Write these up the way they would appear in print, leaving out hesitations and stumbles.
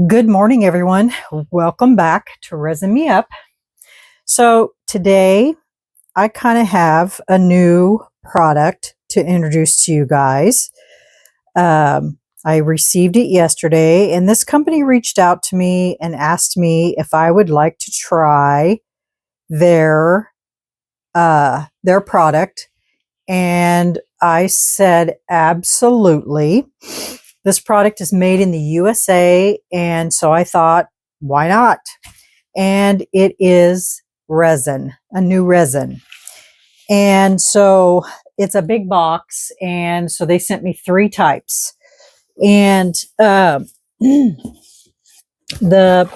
Good morning, everyone. Welcome back to Resin Me Up. So today I kind of have a new product to introduce to you guys. I received it yesterday, and this company reached out to me and asked me if I would like to try their product, and I said absolutely. This product is made in the USA, and so I thought, why not? And it is resin, a new resin. And so it's a big box, and so they sent me 3 types. And the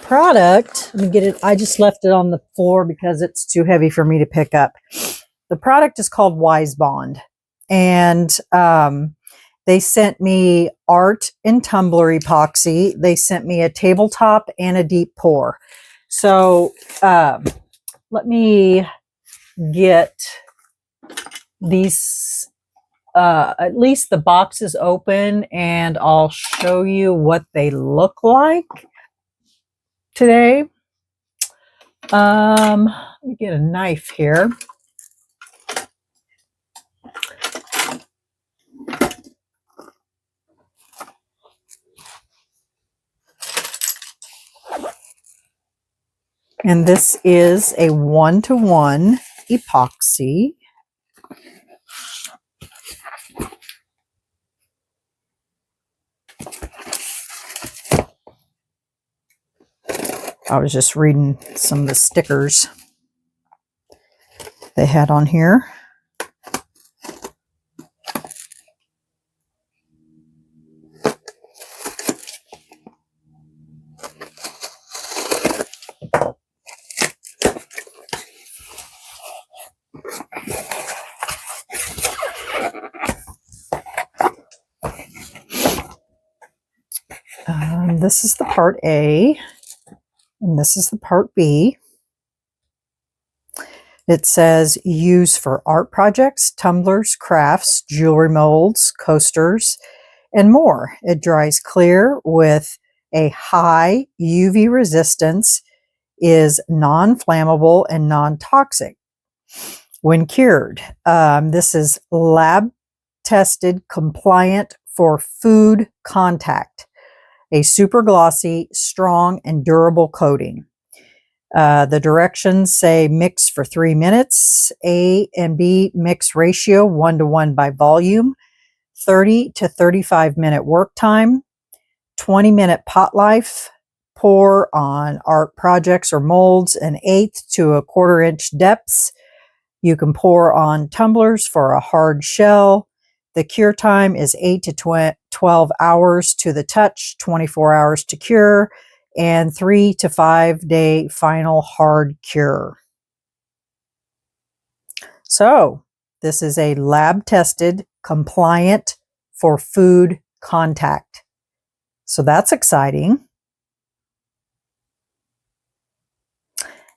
product, let me get it, I just left it on the floor because it's too heavy for me to pick up. The product is called Wise Bond, and they sent me art and tumbler epoxy. They sent me a tabletop and a deep pour. So let me get these, at least the boxes open, and I'll show you what they look like today. Let me get a knife here. And this is a 1-to-1 epoxy. I was just reading some of the stickers they had on here. This is the part A, and this is the part B. It says use for art projects, tumblers, crafts, jewelry molds, coasters, and more. It dries clear with a high UV resistance, is non-flammable and non-toxic when cured. This is lab tested, compliant for food contact. A super glossy, strong, and durable coating. The directions say mix for 3 minutes. A and B mix ratio 1-to-1 by volume. 30 to 35 minute work time. 20-minute pot life. Pour on art projects or molds 1/8 to 1/4 inch depths. You can pour on tumblers for a hard shell. The cure time is 8 to 12 hours to the touch, 24 hours to cure, and 3 to 5 day final hard cure. So this is a lab tested, compliant for food contact. So that's exciting.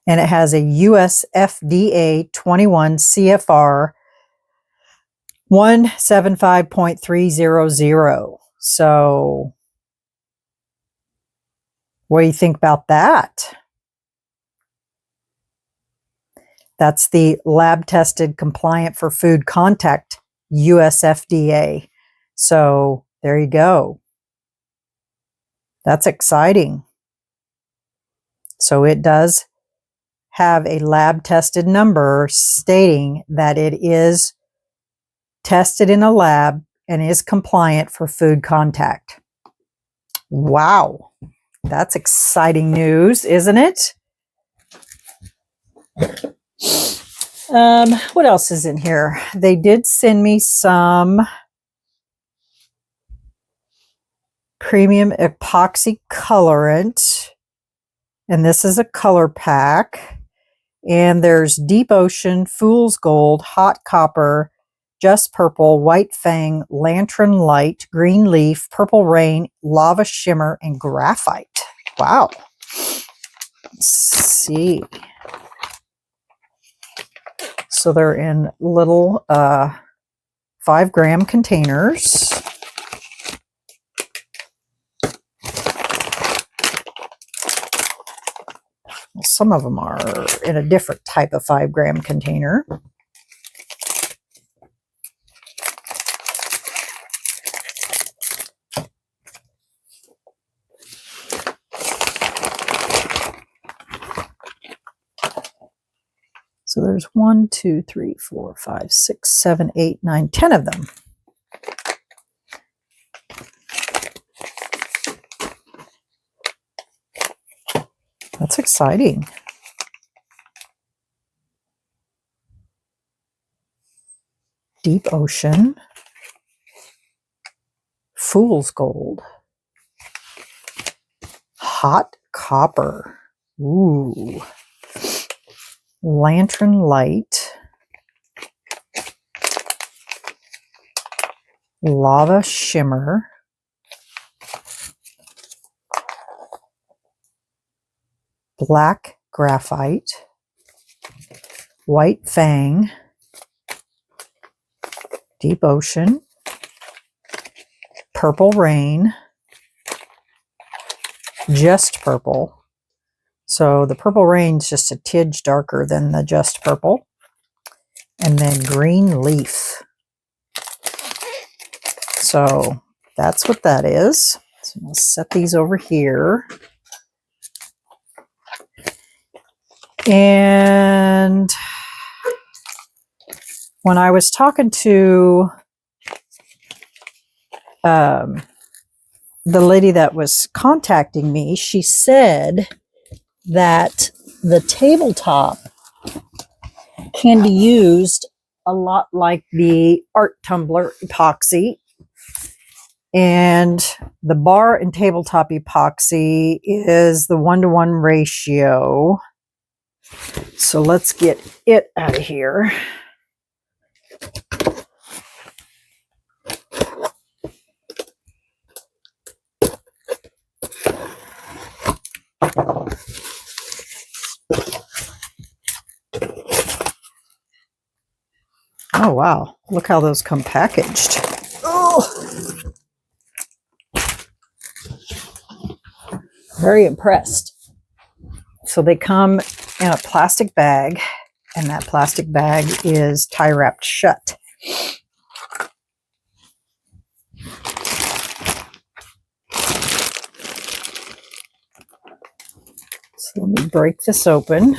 And it has a US FDA 21 CFR 175.300. So what do you think about that? That's the lab tested, compliant for food contact, US FDA. So there you go. That's exciting. So it does have a lab tested number stating that it is tested in a lab and is compliant for food contact. Wow, that's exciting news, isn't it? What else is in here? They did send me some premium epoxy colorant, and this is a color pack. And there's Deep Ocean, Fool's Gold, Hot Copper, Just Purple, White Fang, Lantern Light, Green Leaf, Purple Rain, Lava Shimmer, and Graphite. Wow. Let's see. So they're in little 5-gram containers. Well, some of them are in a different type of 5-gram container. So there's 1, 2, 3, 4, 5, 6, 7, 8, 9, 10 of them. That's exciting. Deep Ocean. Fool's Gold. Hot Copper. Ooh. Lantern Light. Lava Shimmer. Black Graphite. White Fang. Deep Ocean. Purple Rain. Just Purple. So the Purple Rain's just a tidge darker than the Just Purple. And then Green Leaf. So that's what that is. So I'll set these over here. And when I was talking to the lady that was contacting me, she said that the tabletop can be used a lot like the art tumbler epoxy. And the bar and tabletop epoxy is the 1-to-1 ratio. So let's get it out of here. Oh, wow. Look how those come packaged. Oh, very impressed. So they come in a plastic bag, and that plastic bag is tie wrapped shut. So let me break this open.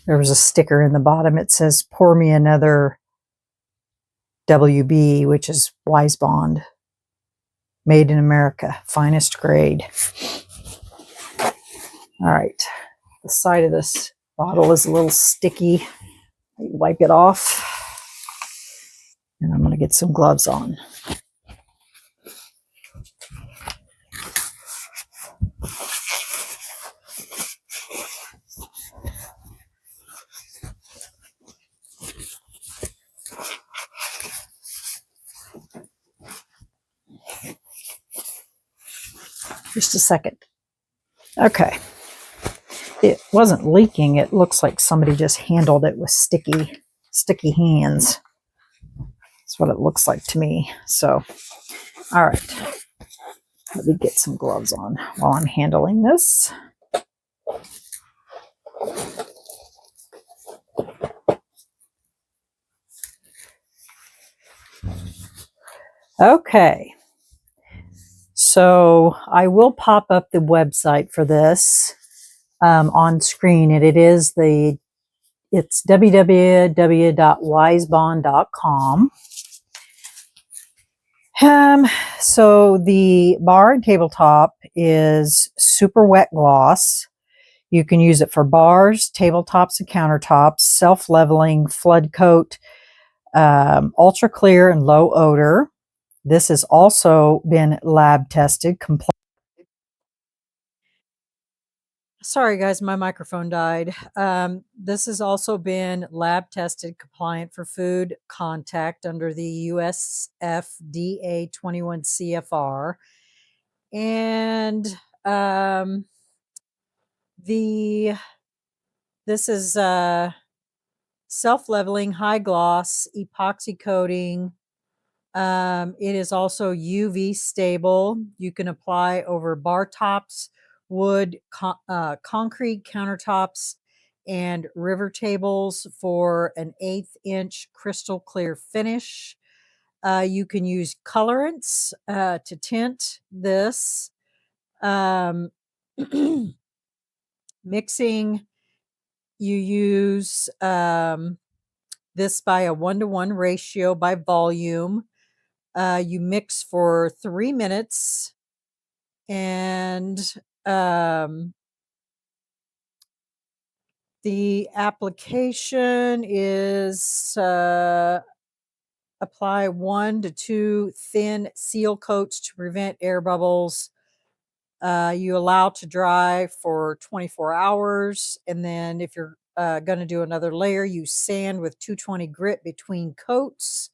There was a sticker in the bottom. It says, "Pour me another WB," which is Wise Bond. Made in America, finest grade. All right. The side of this bottle is a little sticky. Wipe it off. And I'm going to get some gloves on. Just a second. Okay. It wasn't leaking. It looks like somebody just handled it with sticky hands. That's what it looks like to me. So, all right. Let me get some gloves on while I'm handling this. Okay. So I will pop up the website for this on screen, and it's www.wisebond.com. So the bar and tabletop is super wet gloss. You can use it for bars, tabletops, and countertops, self-leveling, flood coat, ultra clear and low odor. This has also been lab tested. Sorry, guys, my microphone died. This has also been lab tested, compliant for food contact under the US FDA 21 CFR. And um, the this is self-leveling, high gloss, epoxy coating. It is also UV stable. You can apply over bar tops, wood, concrete countertops, and river tables for an 1/8 inch crystal clear finish. You can use colorants to tint this. Um, Mixing, you use this by a 1-to-1 ratio by volume. You mix for 3 minutes, and um, the application is apply 1 to 2 thin seal coats to prevent air bubbles. You allow to dry for 24 hours, and then if you're going to do another layer, you sand with 220 grit between coats.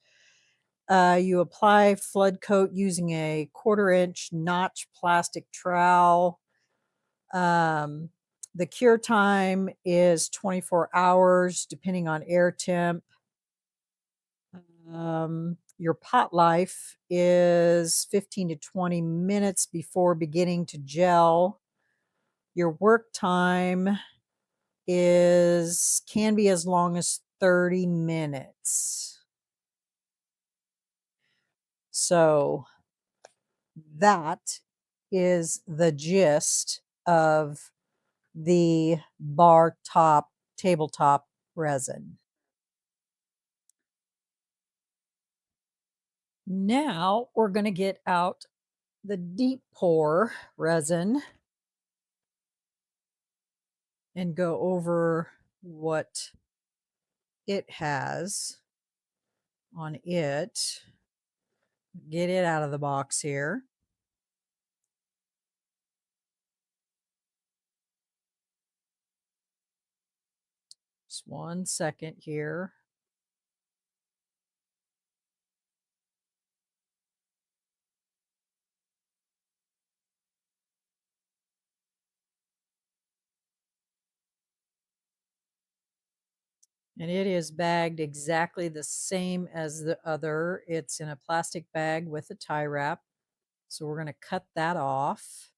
You apply flood coat using a 1/4 inch notch plastic trowel. Um, the cure time is 24 hours, depending on air temp. Your pot life is 15 to 20 minutes before beginning to gel. Your work time can be as long as 30 minutes. So that is the gist of the bar top tabletop resin. Now we're going to get out the deep pour resin and go over what it has on it. Get it out of the box here. Just 1 second here. And it is bagged exactly the same as the other. It's in a plastic bag with a tie wrap. So we're going to cut that off.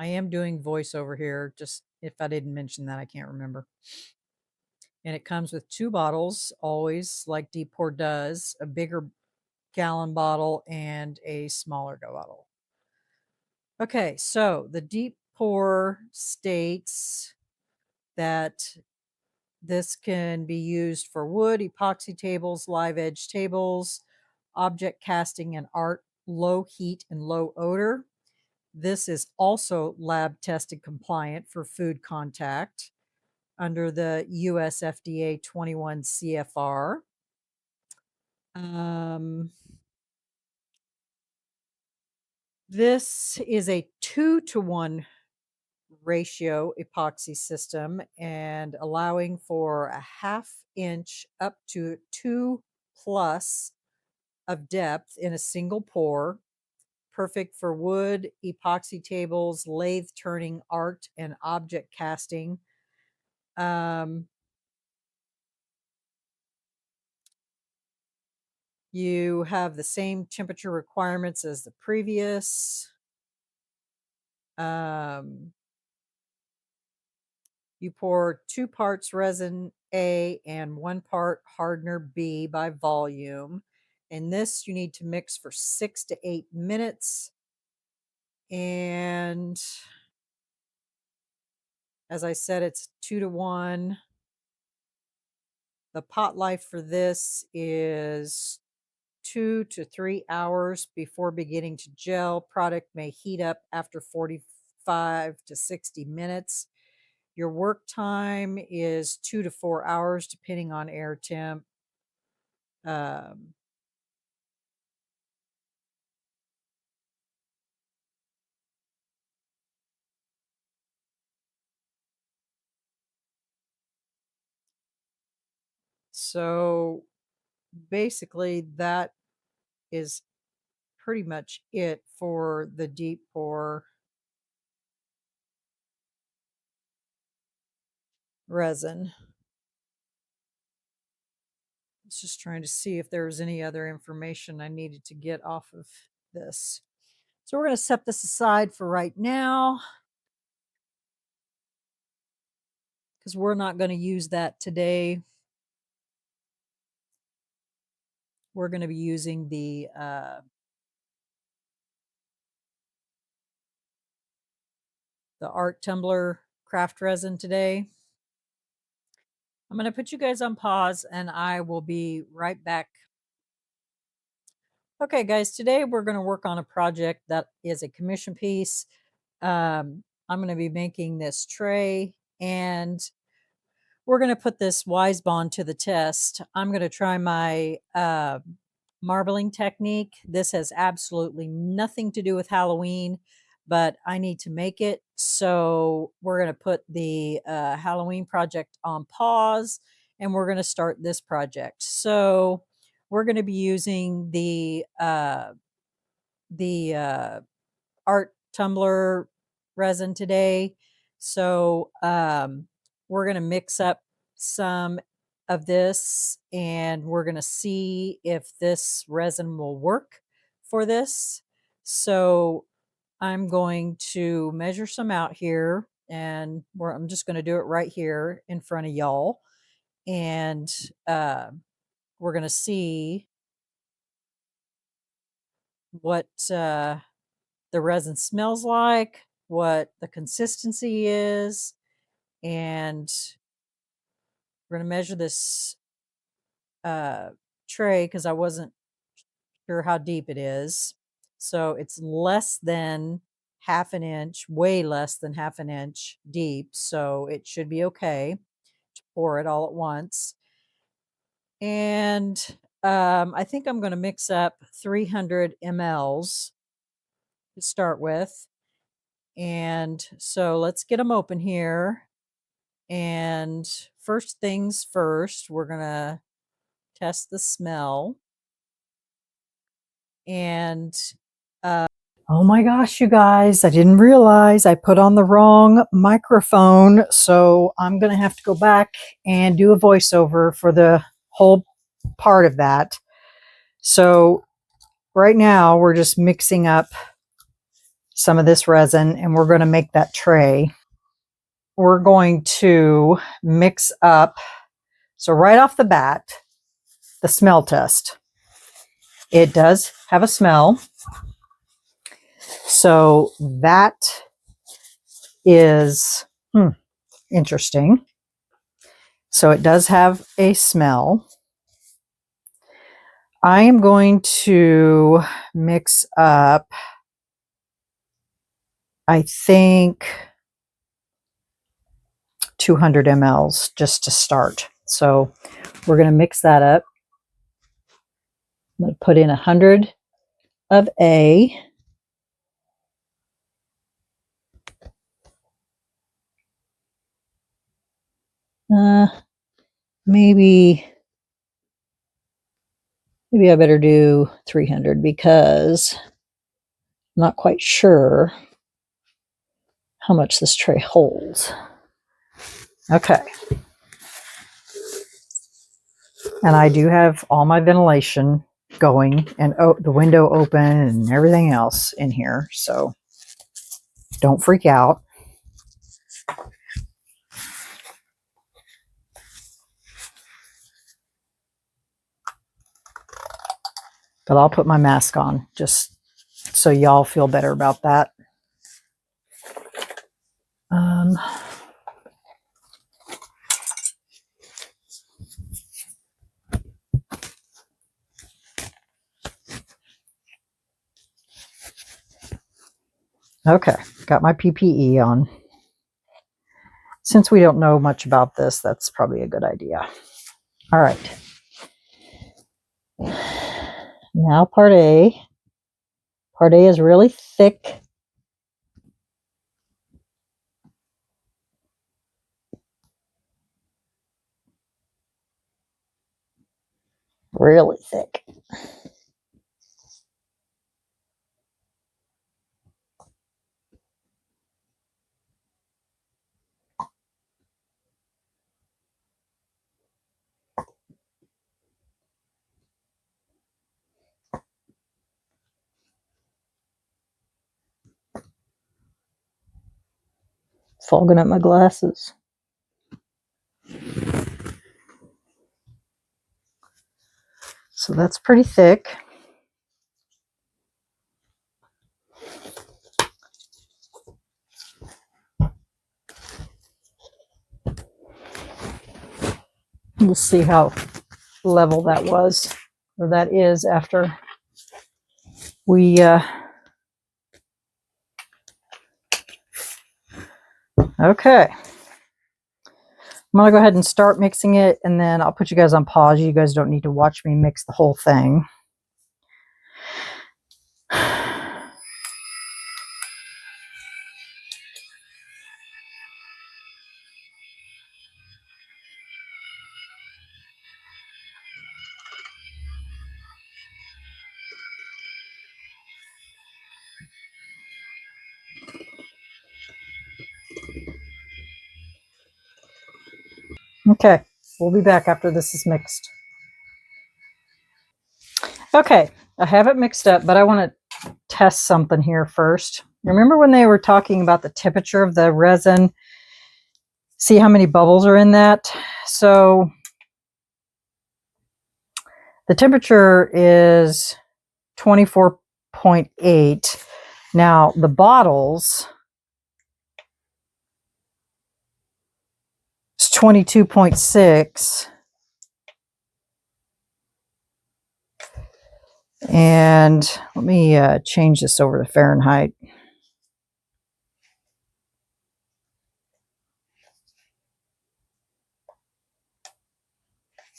I am doing voiceover here, just if I didn't mention that, I can't remember. And it comes with 2 bottles, always like Deep Pour does, a bigger gallon bottle and a smaller bottle. Okay, so the Deep Pour states that this can be used for wood, epoxy tables, live edge tables, object casting, and art, low heat and low odor. This is also lab tested compliant for food contact under the US FDA 21 CFR. This is a 2-to-1 ratio epoxy system and allowing for a 1/2 inch up to 2 plus of depth in a single pour. Perfect for wood, epoxy tables, lathe turning, art, and object casting. You have the same temperature requirements as the previous. You pour 2 parts resin A and 1 part hardener B by volume. And this you need to mix for 6 to 8 minutes. And as I said, it's 2-to-1. The pot life for this is 2 to 3 hours before beginning to gel. Product may heat up after 45 to 60 minutes. Your work time is 2 to 4 hours, depending on air temp. So basically that is pretty much it for the deep pour resin. I was just trying to see if there was any other information I needed to get off of this. So we're going to set this aside for right now because we're not going to use that today. We're going to be using the art tumbler craft resin today. I'm going to put you guys on pause and I will be right back. Okay, guys, today we're going to work on a project that is a commission piece. I'm going to be making this tray and we're going to put this Wise Bond to the test. I'm going to try my marbling technique. This has absolutely nothing to do with Halloween, but I need to make it. So we're going to put the Halloween project on pause and we're going to start this project. So we're going to be using the art tumbler resin today. So we're going to mix up some of this and we're going to see if this resin will work for this. So I'm going to measure some out here and I'm just going to do it right here in front of y'all. And we're going to see what the resin smells like, what the consistency is, and we're going to measure this tray because I wasn't sure how deep it is. So it's less than half an inch, way less than half an inch deep. So it should be okay to pour it all at once. And I think I'm going to mix up 300 mLs to start with. And so let's get them open here. And first things first, we're going to test the smell. And oh my gosh, you guys, I didn't realize I put on the wrong microphone. So I'm going to have to go back and do a voiceover for the whole part of that. So right now we're just mixing up some of this resin and we're going to make that tray. We're going to mix up. So right off the bat, the smell test. It does have a smell. So that is interesting. So it does have a smell. I am going to mix up, I think, 200 mLs just to start. So we're going to mix that up. I'm going to put in 100 of A. Maybe I better do 300 because I'm not quite sure how much this tray holds. Okay. And I do have all my ventilation going and the window open and everything else in here. So don't freak out. But I'll put my mask on just so y'all feel better about that. Okay, got my PPE on. Since we don't know much about this, that's probably a good idea. All right. Now part A. Part A is really thick. Really thick. Fogging up my glasses. So that's pretty thick. We'll see how level that was, or that is, after we okay. I'm gonna go ahead and start mixing it, and then I'll put you guys on pause. You guys don't need to watch me mix the whole thing. Okay, we'll be back after this is mixed. Okay, I have it mixed up, but I want to test something here first. Remember when they were talking about the temperature of the resin? See how many bubbles are in that? So the temperature is 24.8. Now the bottles is 22.6. And let me change this over to Fahrenheit.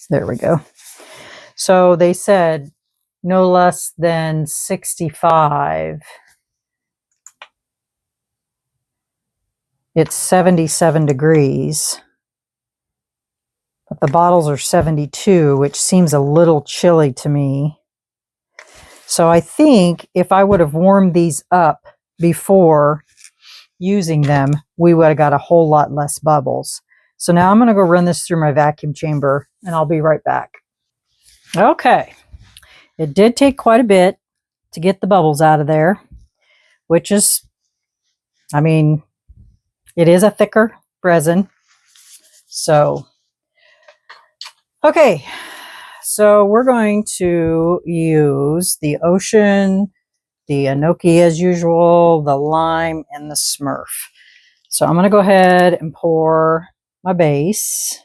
There we go. So they said no less than 65. It's 77 degrees. But the bottles are 72, which seems a little chilly to me. So I think if I would have warmed these up before using them, we would have got a whole lot less bubbles. So now I'm going to go run this through my vacuum chamber, and I'll be right back. Okay. It did take quite a bit to get the bubbles out of there, which is, I mean, it is a thicker resin. So, okay. So we're going to use the Ocean, the Enoki as usual, the Lime, and the Smurf. So I'm going to go ahead and pour my base.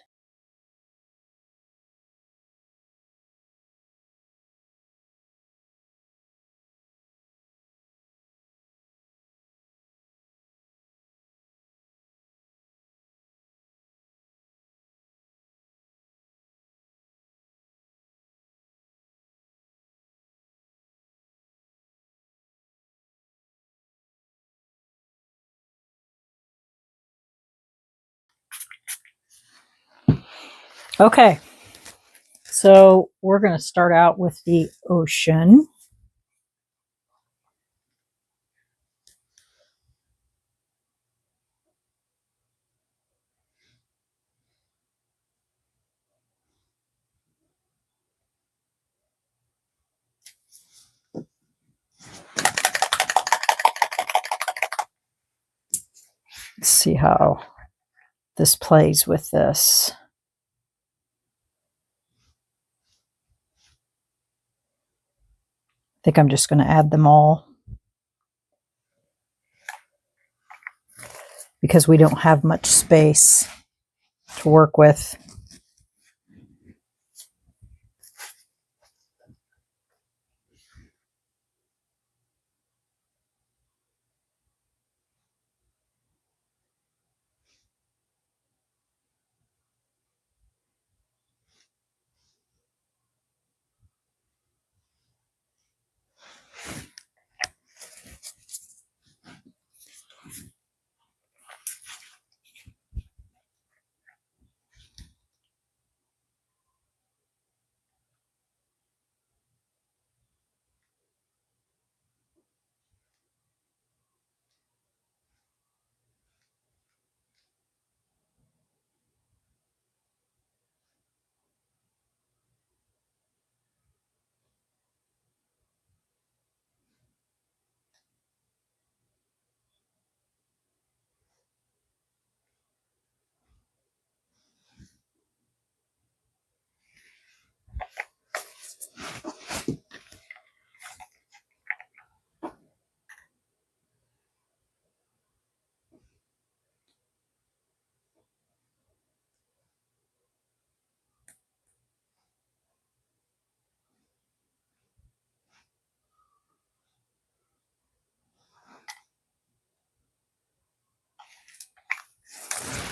Okay, so we're going to start out with the Ocean. Let's see how this plays with this. I think I'm just going to add them all because we don't have much space to work with.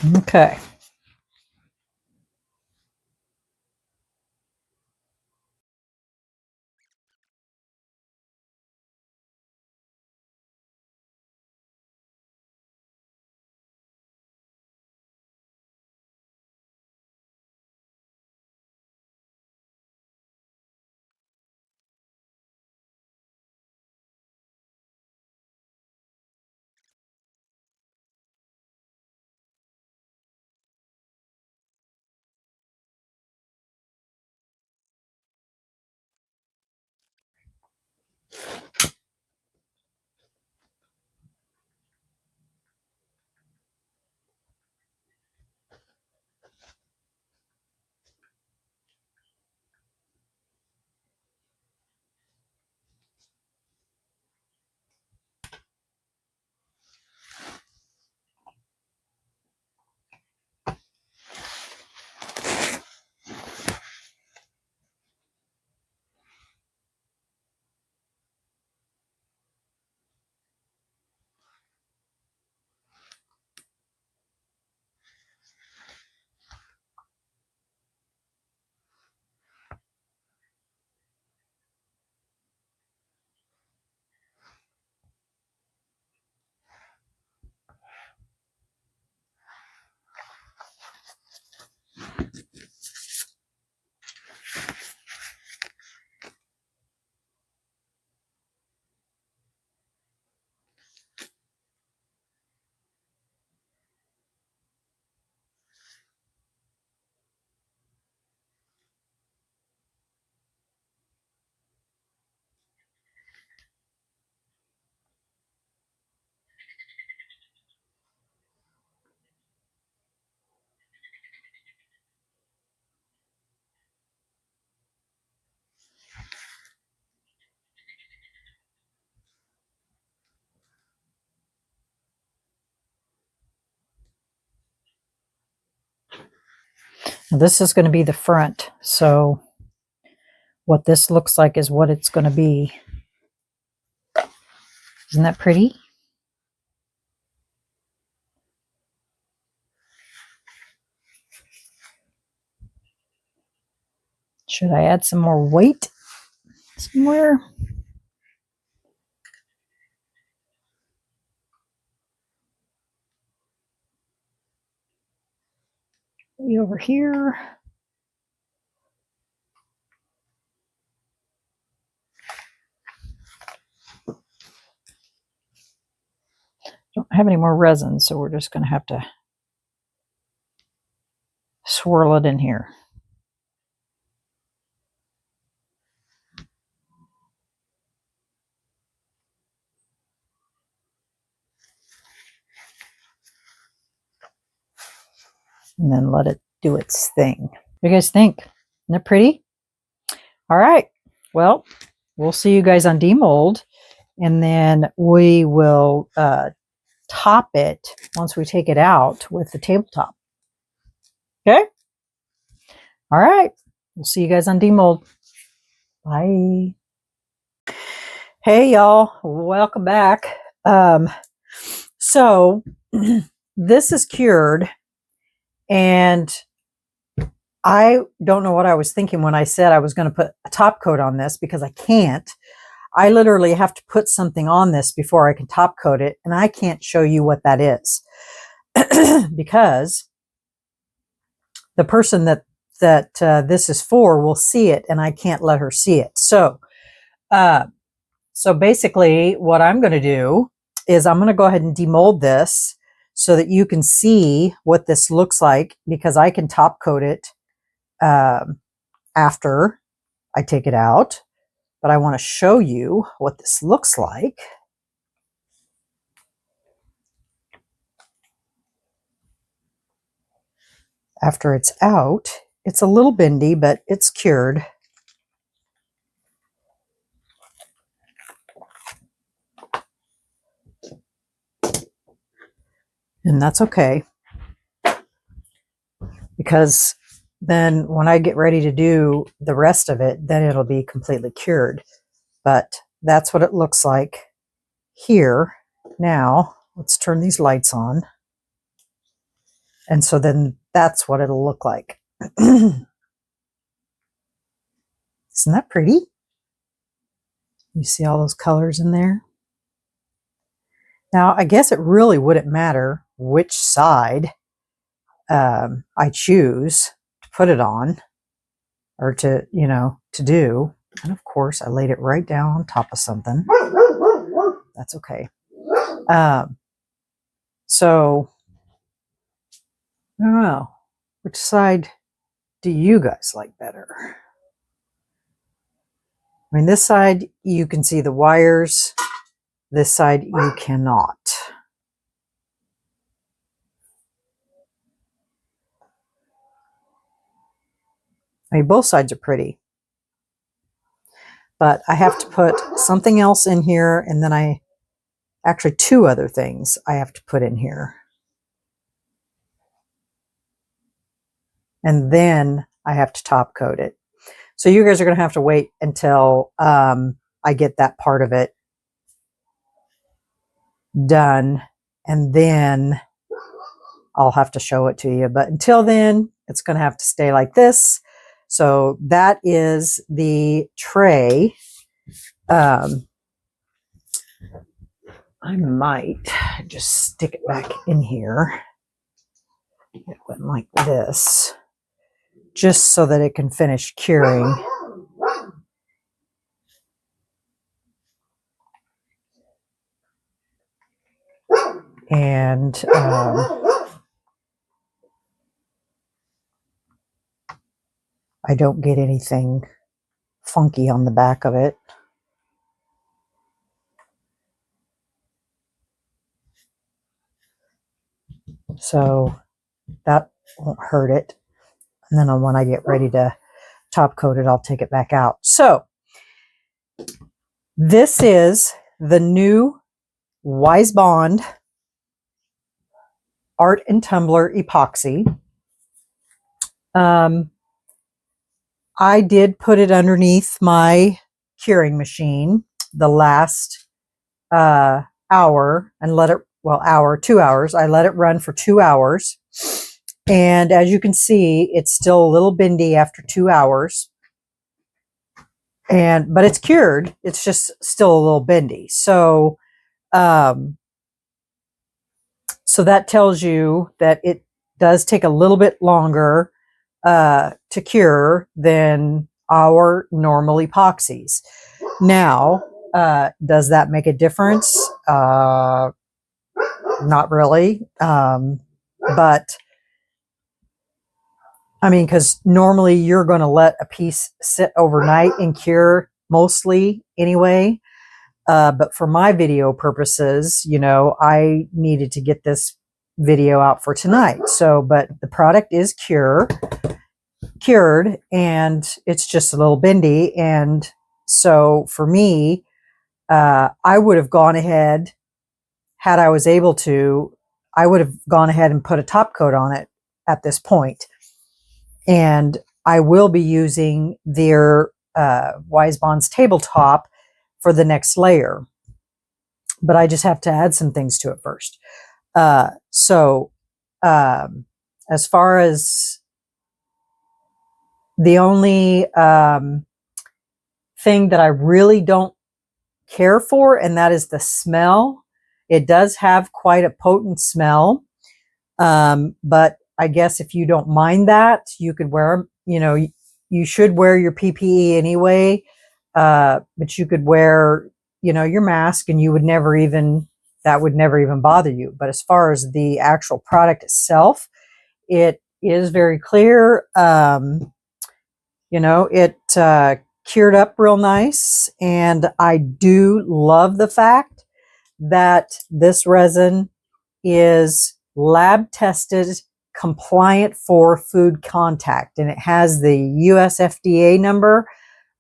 Okay. This is going to be the front. So what this looks like is what it's going to be. Isn't that pretty? Should I add some more weight somewhere? Maybe over here. Don't have any more resin, so we're just going to have to swirl it in here. And then let it do its thing. What do you guys think? Isn't it pretty? All right. Well, we'll see you guys on demold, and then we will top it once we take it out with the tabletop. Okay? All right. We'll see you guys on demold. Bye. Hey, y'all. Welcome back. So this is cured, and I don't know what I was thinking when I said I was going to put a top coat on this, because I can't. I literally have to put something on this before I can top coat it, and I can't show you what that is because the person that this is for will see it, and I can't let her see it. So basically what I'm going to do is I'm going to go ahead and demold this so that you can see what this looks like, because I can top coat it after I take it out. But I want to show you what this looks like. After it's out, it's a little bendy, but it's cured. And that's okay, because then when I get ready to do the rest of it, then it'll be completely cured. But that's what it looks like here. Now, let's turn these lights on. And so then that's what it'll look like. Isn't that pretty? You see all those colors in there? Now, I guess it really wouldn't matter which side I choose to put it on, or to, you know, to do. And of course, I laid it right down on top of something. That's okay. So, I don't know. Which side do you guys like better? I mean, this side, you can see the wires. This side, you cannot. I mean, both sides are pretty. But I have to put something else in here, and then actually two other things I have to put in here. And then I have to top coat it. So you guys are going to have to wait until I get that part of it done, and then I'll have to show it to you. But until then, it's going to have to stay like this. So that is the tray. I might just stick it back in here. It went like this, just so that it can finish curing. And I don't get anything funky on the back of it. So that won't hurt it. And then when I get ready to top coat it, I'll take it back out. So this is the new Wise Bond Art and Tumbler Epoxy. I did put it underneath my curing machine the last hour and let it, well, 2 hours. I let it run for 2 hours. And as you can see, it's still a little bendy after 2 hours. But it's cured. It's just still a little bendy. So, so that tells you that it does take a little bit longer to cure than our normal epoxies. Now, does that make a difference? Not really. But I mean, because normally you're going to let a piece sit overnight and cure mostly anyway. But for my video purposes, you know, I needed to get this video out for tonight. So, but the product is cured, and it's just a little bendy. And so for me, I would have gone ahead, had I was able to, I would have gone ahead and put a top coat on it at this point. And I will be using their Wise Bond's Tabletop for the next layer. But I just have to add some things to it first. So as far as the only thing that I really don't care for, and that is the smell. It does have quite a potent smell. But I guess if you don't mind that, you could wear, you know, you should wear your PPE anyway. But you could wear, you know, your mask, and you would never even, that would never even bother you. But as far as the actual product itself, it is very clear. You know, it cured up real nice. And I do love the fact that this resin is lab tested, compliant for food contact, and it has the US FDA number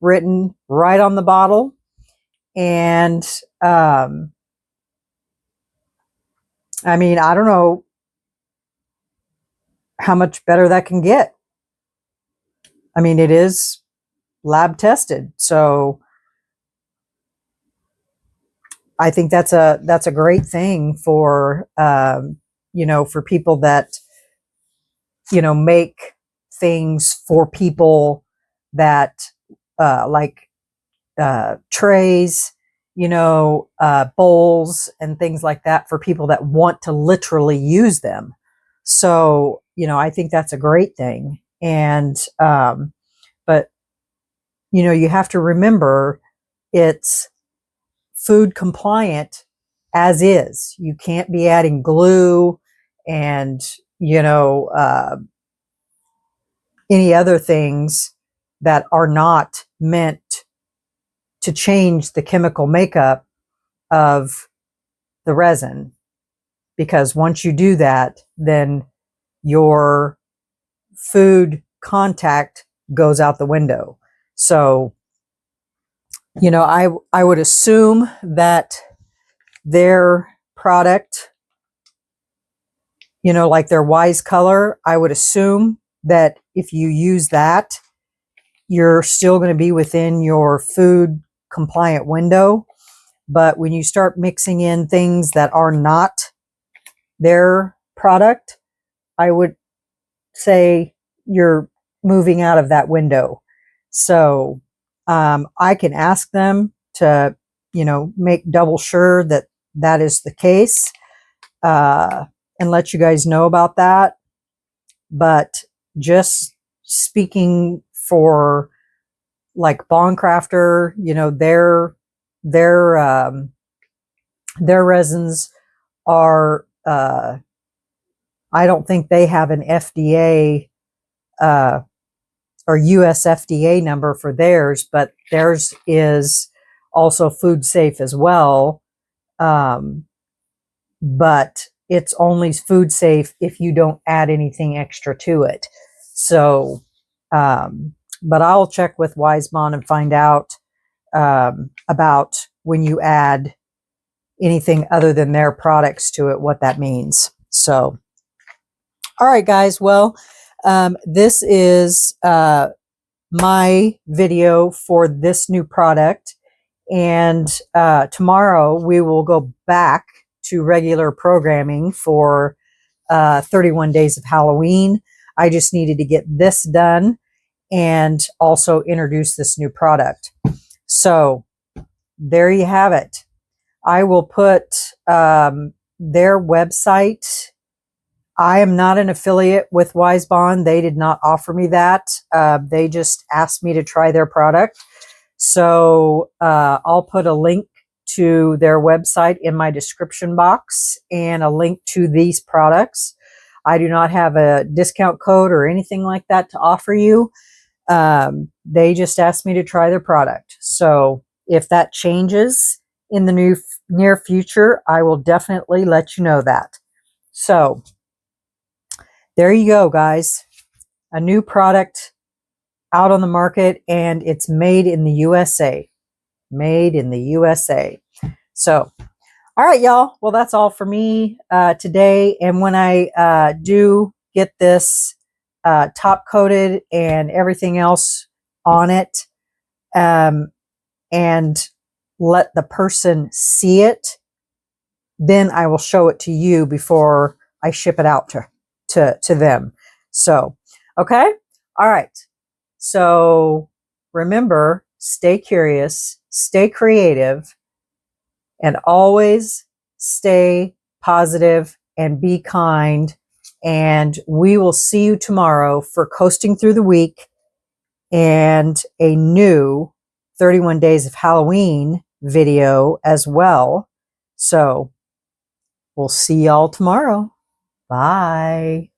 written right on the bottle. And I mean, I don't know how much better that can get. I mean, it is lab tested, so I think that's a great thing for you know, for people that make things for people that like trays, bowls and things like that for people that want to literally use them. So, I think that's a great thing. And, but, you have to remember it's food compliant as is. You can't be adding glue and, any other things that are not meant to change the chemical makeup of the resin. Because once you do that, then your food contact goes out the window. So, I would assume that their product, like their Wise Color, I would assume that if you use that, you're still going to be within your food compliant window. But when you start mixing in things that are not their product, I would say you're moving out of that window. So I can ask them to, make double sure that that is the case, and let you guys know about that. But just speaking for like Bondcrafter, their resins are, I don't think they have an FDA or US FDA number for theirs, but theirs is also food safe as well. But it's only food safe if you don't add anything extra to it. So, but I'll check with Wisebond and find out about when you add anything other than their products to it, what that means. So, all right, guys. Well, this is my video for this new product. And tomorrow we will go back to regular programming for 31 Days of Halloween. I just needed to get this done and also introduce this new product. So there you have it. I will put their website. I am not an affiliate with Wisebond. They did not offer me that. They just asked me to try their product. So I'll put a link to their website in my description box and a link to these products. I do not have a discount code or anything like that to offer you. They just asked me to try their product. So if that changes in the near future, I will definitely let you know that. So there you go, guys. A new product out on the market, and it's made in the USA. Made in the USA. So, all right, y'all. Well, that's all for me today. And when I do get this top coated and everything else on it, and let the person see it, then I will show it to you before I ship it out to them. So, okay. All right. So remember, stay curious, stay creative, and always stay positive and be kind. And we will see you tomorrow for Coasting Through the Week and a new 31 Days of Halloween video as well. So we'll see y'all tomorrow. Bye.